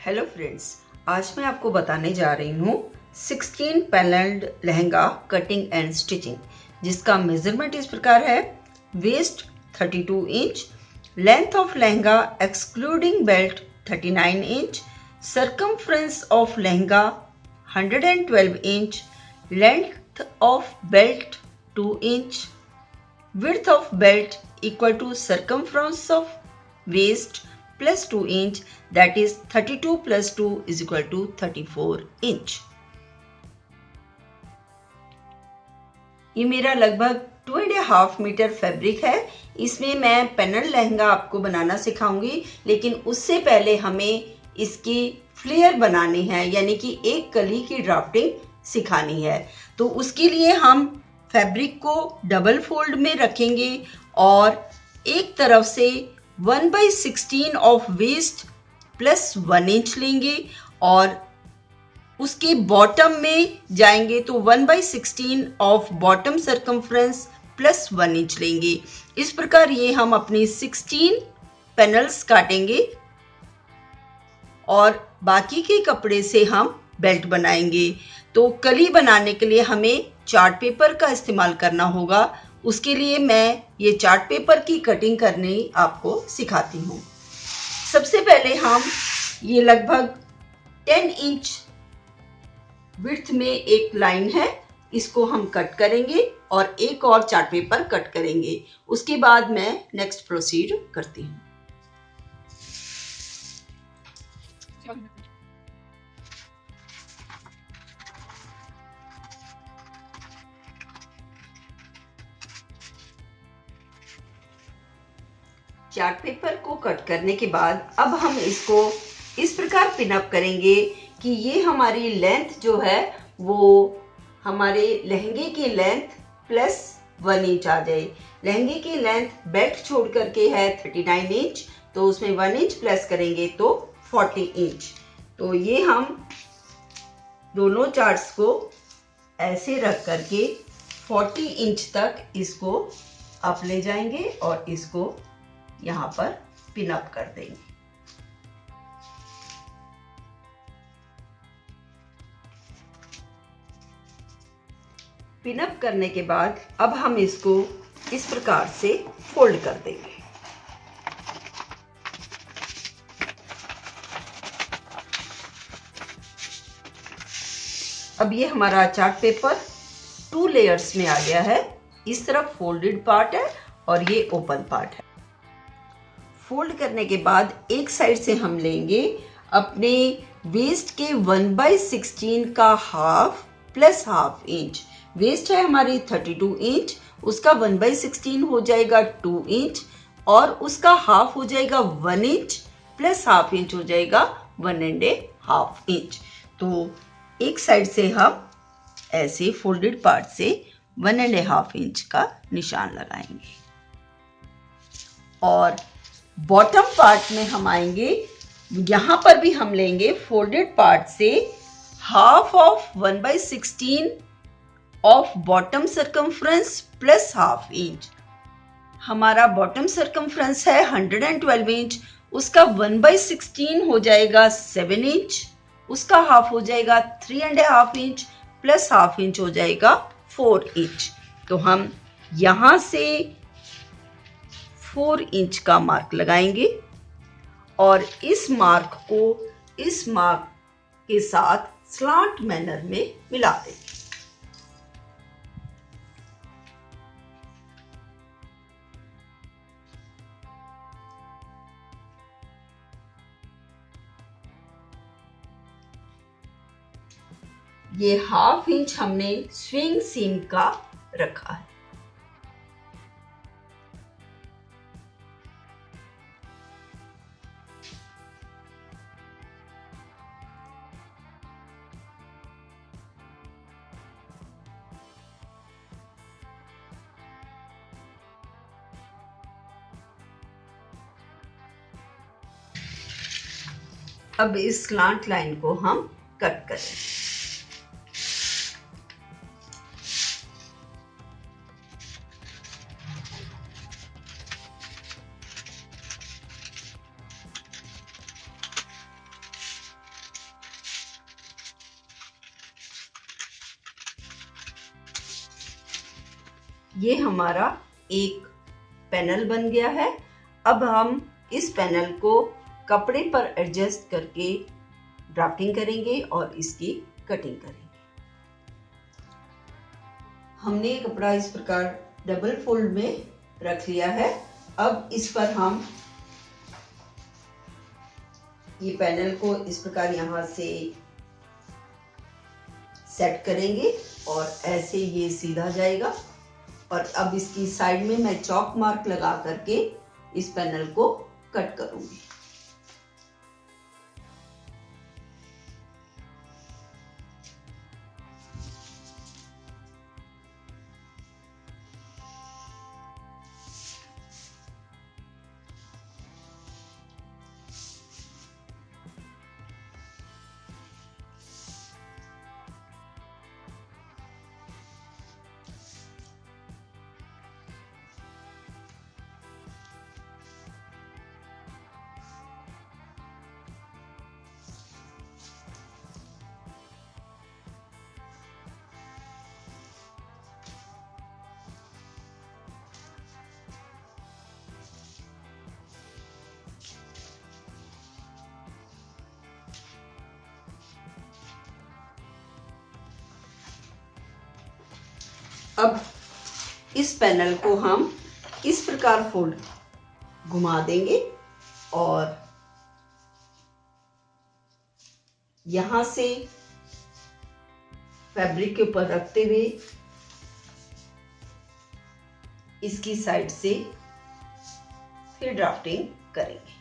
Hello friends, आज मैं आपको बताने जा रही हूँ 16 panelled lehenga cutting and stitching, जिसका मेजरमेंट इस प्रकार है। Waist 32 inch, length of lehenga excluding belt 39 inch, circumference of lehenga 112 inch, length of belt 2 inch, width of belt equal to circumference of waist plus 2 inch, that is 32 plus 2 is equal to 34 inch. ये मेरा लगभग 2.5 metre fabric है। इसमें मैं panel lehenga आपको बनाना सिखाऊंगी, लेकिन उससे पहले हमें इसकी फ्लेयर बनानी है, यानी कि एक कली की ड्राफ्टिंग सिखानी है। तो उसके लिए हम फैब्रिक को डबल फोल्ड में रखेंगे और एक तरफ से 1/16 ऑफ वेस्ट प्लस 1 इंच लेंगे और उसके बॉटम में जाएंगे तो 1/16 of bottom circumference plus 1 inch लेंगे। इस प्रकार ये हम अपनी 16 पैनल्स काटेंगे और बाकी के कपड़े से हम बेल्ट बनाएंगे। तो कली बनाने के लिए हमें चार्ट पेपर का इस्तेमाल करना होगा। उसके लिए मैं ये चार्ट पेपर की कटिंग करनी आपको सिखाती हूँ। सबसे पहले हम ये लगभग 10 इंच विड्थ में एक लाइन है, इसको हम कट करेंगे और एक और चार्ट पेपर कट करेंगे। उसके बाद मैं नेक्स्ट प्रोसीड करती हूँ। चार्ट पेपर को कट करने के बाद अब हम इसको इस प्रकार पिन अप करेंगे कि ये हमारी लेंथ जो है वो हमारे लहंगे की लेंथ प्लस 1 इंच आ जाए। लहंगे की लेंथ बेल्ट छोड़ करके है 39 इंच, तो उसमें 1 इंच प्लस करेंगे तो 40 इंच। तो ये हम दोनों चार्ट्स को ऐसे रख करके 40 इंच तक इसको अप ले जाएंगे और इसको यहाँ पर पिन अप कर देंगे। पिन अप करने के बाद अब हम इसको इस प्रकार से फोल्ड कर देंगे। अब ये हमारा चार्ट पेपर 2 लेयर्स में आ गया है। इस तरफ फोल्डेड पार्ट है और ये ओपन पार्ट है। फोल्ड करने के बाद एक साइड से हम लेंगे अपने वेस्ट के 1/16 का half plus half inch. Waist है हमारी 32 इंच, उसका 1/16 हो जाएगा 2 इंच और उसका हाफ हो जाएगा 1 इंच प्लस हाफ इंच हो जाएगा 1.5 इंच। तो एक साइड से हम ऐसे फोल्डेड पार्ट से 1.5 इंच का निशान लगाएंगे और बॉटम पार्ट में हम आएंगे। यहाँ पर भी हम लेंगे फोल्डेड पार्ट से half of 1/16 of bottom circumference plus half inch. हमारा बॉटम सर्कमफ्रेंस है 112 इंच, उसका 1/16 हो जाएगा 7 इंच, उसका हाफ हो जाएगा 3.5 इंच प्लस हाफ इंच हो जाएगा 4 इंच। तो हम यहाँ से 4 इंच का मार्क लगाएंगे और इस मार्क को इस मार्क के साथ स्लांट मैनर में मिला देंगे। ये हाफ इंच हमने स्विंग सीम का रखा है। अब इस स्लांट लाइन को हम कट करें। ये हमारा एक पैनल बन गया है। अब हम इस पैनल को कपड़े पर एडजस्ट करके ड्राफ्टिंग करेंगे और इसकी कटिंग करेंगे। हमने ये कपड़ा इस प्रकार डबल फोल्ड में रख लिया है। अब इस पर हम ये पैनल को इस प्रकार यहाँ से सेट करेंगे और ऐसे ये सीधा जाएगा। और अब इसकी साइड में मैं चॉक मार्क लगा करके इस पैनल को कट करूंगी। अब इस पैनल को हम इस प्रकार फोल्ड घुमा देंगे और यहां से फैब्रिक के ऊपर रखते हुए इसकी साइड से फिर ड्राफ्टिंग करेंगे।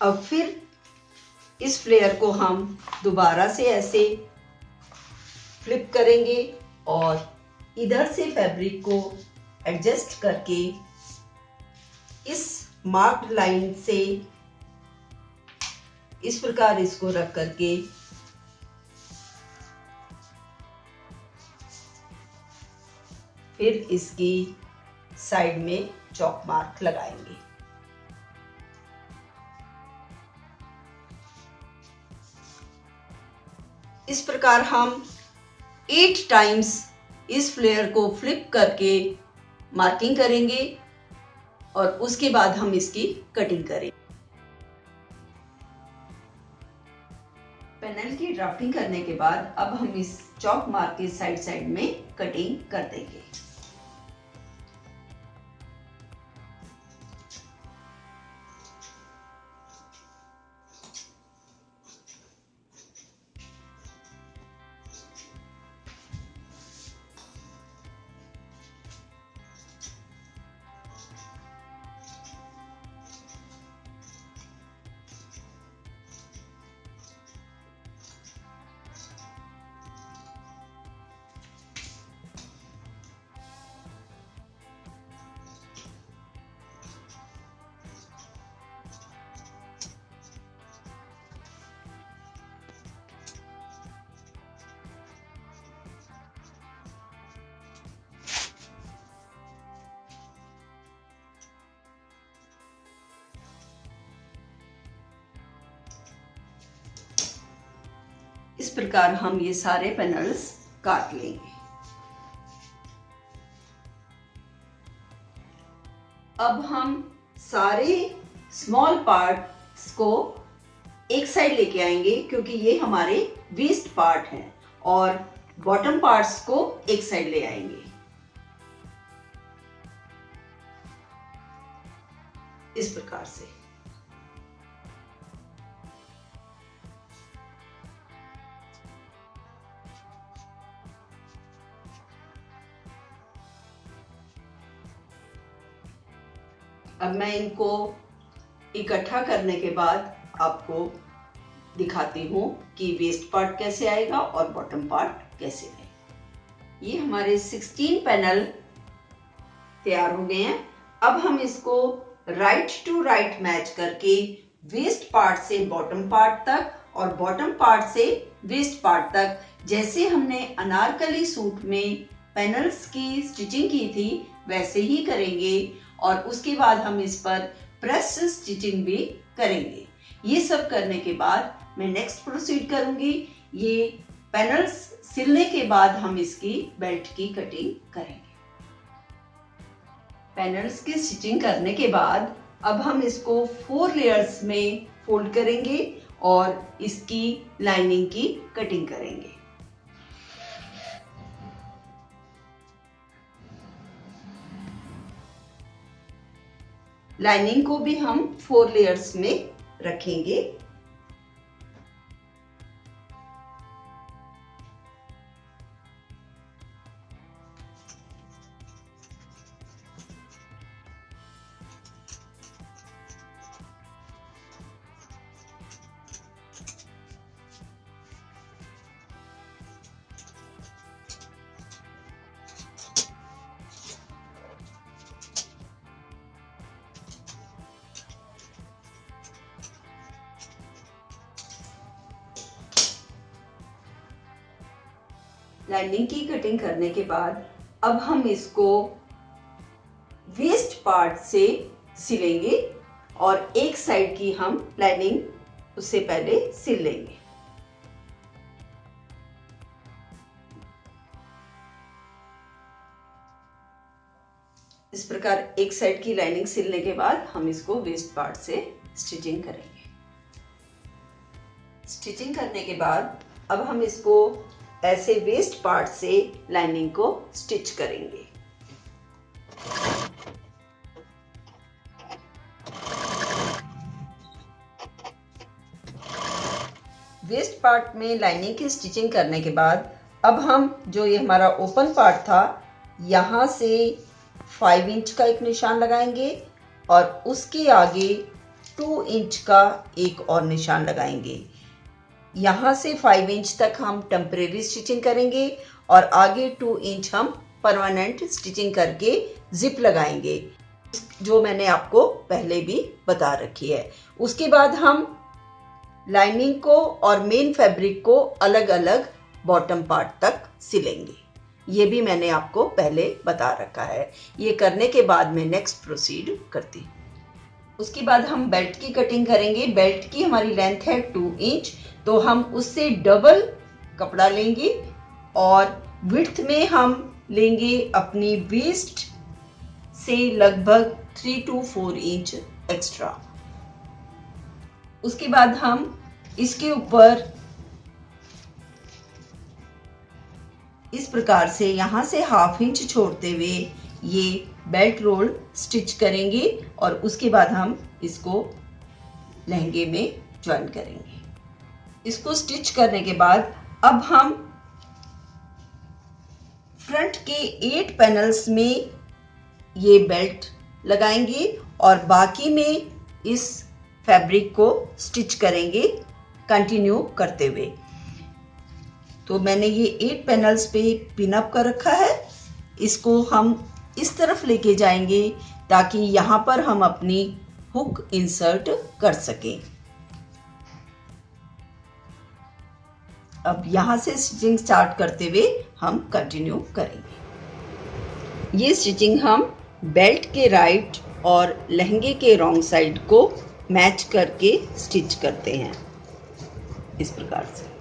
अब फिर इस फ्लेयर को हम दोबारा से ऐसे फ्लिप करेंगे और इधर से फैब्रिक को एडजस्ट करके इस मार्क्ड लाइन से इस प्रकार इसको रख करके फिर इसकी साइड में चॉक मार्क लगाएंगे। इस प्रकार हम 8 टाइम्स इस फ्लेयर को फ्लिप करके मार्किंग करेंगे और उसके बाद हम इसकी कटिंग करेंगे। पैनल की ड्राफ्टिंग करने के बाद अब हम इस चॉक मार्क के साइड में कटिंग कर देंगे। इस प्रकार हम ये सारे पैनल्स काट लेंगे। अब हम सारे स्मॉल पार्ट्स को एक साइड लेके आएंगे क्योंकि ये हमारे वेस्ट पार्ट हैं और बॉटम पार्ट्स को एक साइड ले आएंगे। इस प्रकार से अब मैं इनको इकट्ठा करने के बाद आपको दिखाती हूँ कि वेस्ट पार्ट कैसे आएगा और बॉटम पार्ट कैसे आएगा। ये हमारे 16 पैनल तैयार हो गए हैं। अब हम इसको राइट टू राइट मैच करके वेस्ट पार्ट से बॉटम पार्ट तक और बॉटम पार्ट से वेस्ट पार्ट तक, जैसे हमने अनारकली सूट में पैनल्स की स्टिचिंग की थी वैसे ही करेंगे। और उसके बाद हम इस पर प्रेस स्टिचिंग भी करेंगे। ये सब करने के बाद मैं नेक्स्ट प्रोसीड करूंगी। ये पैनल्स सिलने के बाद हम इसकी बेल्ट की कटिंग करेंगे। पैनल्स की स्टिचिंग करने के बाद अब हम इसको 4 लेयर्स में फोल्ड करेंगे और इसकी लाइनिंग की कटिंग करेंगे। लाइनिंग को भी हम 4 लेयर्स में रखेंगे। लाइनिंग की कटिंग करने के बाद अब हम इसको वेस्ट पार्ट से सिलेंगे और एक साइड की हम लाइनिंग उससे पहले सिल लेंगे। इस प्रकार एक साइड की लाइनिंग सिलने के बाद हम इसको वेस्ट पार्ट से स्टिचिंग करेंगे। स्टिचिंग करने के बाद अब हम इसको ऐसे वेस्ट पार्ट से लाइनिंग को स्टिच करेंगे। वेस्ट पार्ट में लाइनिंग की स्टिचिंग करने के बाद अब हम जो ये हमारा ओपन पार्ट था यहाँ से 5 इंच का एक निशान लगाएंगे और उसके आगे 2 इंच का एक और निशान लगाएंगे। यहाँ से 5 इंच तक हम टेम्परेरी स्टिचिंग करेंगे और आगे 2 इंच हम परमानेंट स्टिचिंग करके जिप लगाएंगे, जो मैंने आपको पहले भी बता रखी है। उसके बाद हम लाइनिंग को और मेन फैब्रिक को अलग अलग बॉटम पार्ट तक सिलेंगे। ये भी मैंने आपको पहले बता रखा है। ये करने के बाद मैं नेक्स्ट प्रोसीड करती हूँ। उसके बाद हम बेल्ट की कटिंग करेंगे। बेल्ट की हमारी लेंथ है 2 इंच, तो हम उससे डबल कपड़ा लेंगे और विड्थ में हम लेंगे अपनी वेस्ट से लगभग 3 to 4 इंच एक्स्ट्रा। उसके बाद हम इसके ऊपर इस प्रकार से यहाँ से 1/2 इंच छोड़ते हुए ये बेल्ट रोल स्टिच करेंगे और उसके बाद हम इसको लहंगे में ज्वाइन करेंगे। इसको स्टिच करने के बाद अब हम फ्रंट के 8 पैनल्स में ये बेल्ट लगाएंगे और बाकी में इस फैब्रिक को स्टिच करेंगे कंटिन्यू करते हुए। तो मैंने ये 8 पैनल्स पे पिन अप कर रखा है। इसको हम इस तरफ लेके जाएंगे ताकि यहाँ पर हम अपनी हुक इंसर्ट कर सकें। अब यहाँ से स्टिचिंग स्टार्ट करते हुए हम कंटिन्यू करेंगे। ये स्टिचिंग हम बेल्ट के राइट और लहंगे के रॉन्ग साइड को मैच करके स्टिच करते हैं इस प्रकार से।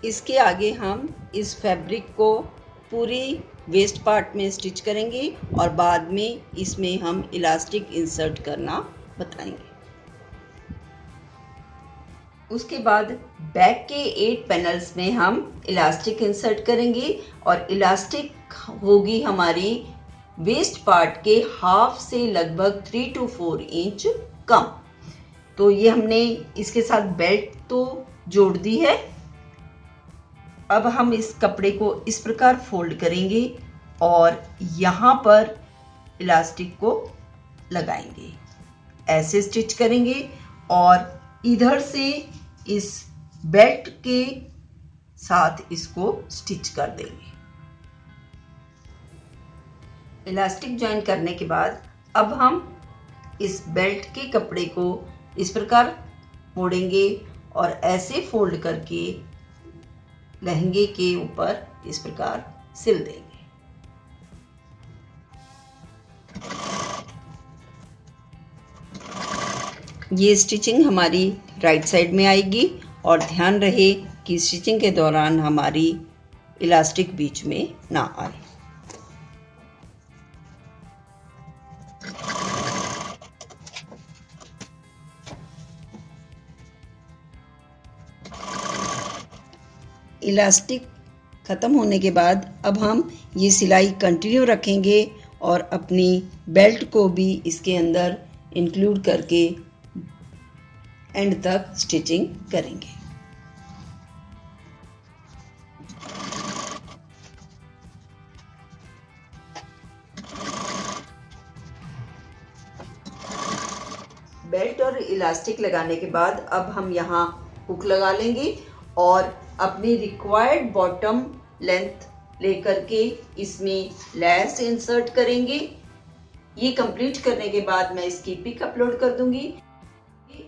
इसके आगे हम इस फैब्रिक को पूरी वेस्ट पार्ट में स्टिच करेंगे और बाद में इसमें हम इलास्टिक इंसर्ट करना बताएंगे। उसके बाद बैक के 8 पैनल्स में हम इलास्टिक इंसर्ट करेंगे और इलास्टिक होगी हमारी वेस्ट पार्ट के हाफ से लगभग 3 to 4 इंच कम। तो ये हमने इसके साथ बेल्ट तो जोड़ दी है। अब हम इस कपड़े को इस प्रकार फोल्ड करेंगे और यहाँ पर इलास्टिक को लगाएंगे, ऐसे स्टिच करेंगे और इधर से इस बेल्ट के साथ इसको स्टिच कर देंगे। इलास्टिक ज्वाइन करने के बाद अब हम इस बेल्ट के कपड़े को इस प्रकार मोड़ेंगे और ऐसे फोल्ड करके लहंगे के ऊपर इस प्रकार सिल देंगे। ये स्टिचिंग हमारी राइट साइड में आएगी और ध्यान रहे कि स्टिचिंग के दौरान हमारी इलास्टिक बीच में ना आए। इलास्टिक ख़त्म होने के बाद अब हम ये सिलाई कंटिन्यू रखेंगे और अपनी बेल्ट को भी इसके अंदर इंक्लूड करके एंड तक स्टिचिंग करेंगे। बेल्ट और इलास्टिक लगाने के बाद अब हम यहाँ हुक लगा लेंगे और अपनी रिक्वायर्ड बॉटम लेंथ लेकर के इसमें लैस इंसर्ट करेंगे। ये कंप्लीट करने के बाद मैं इसकी पिक अपलोड कर दूंगी।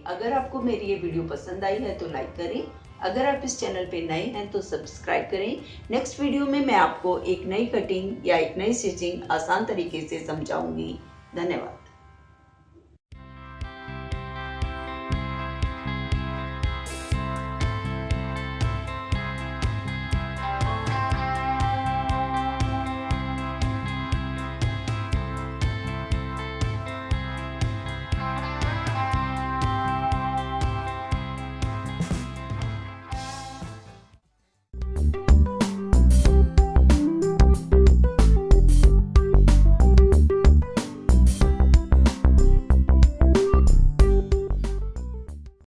अगर आपको मेरी ये वीडियो पसंद आई है तो लाइक करें, अगर आप इस चैनल पे नए हैं तो सब्सक्राइब करें। नेक्स्ट वीडियो में मैं आपको एक नई कटिंग या एक नई स्टिचिंग आसान तरीके से समझाऊंगी। धन्यवाद।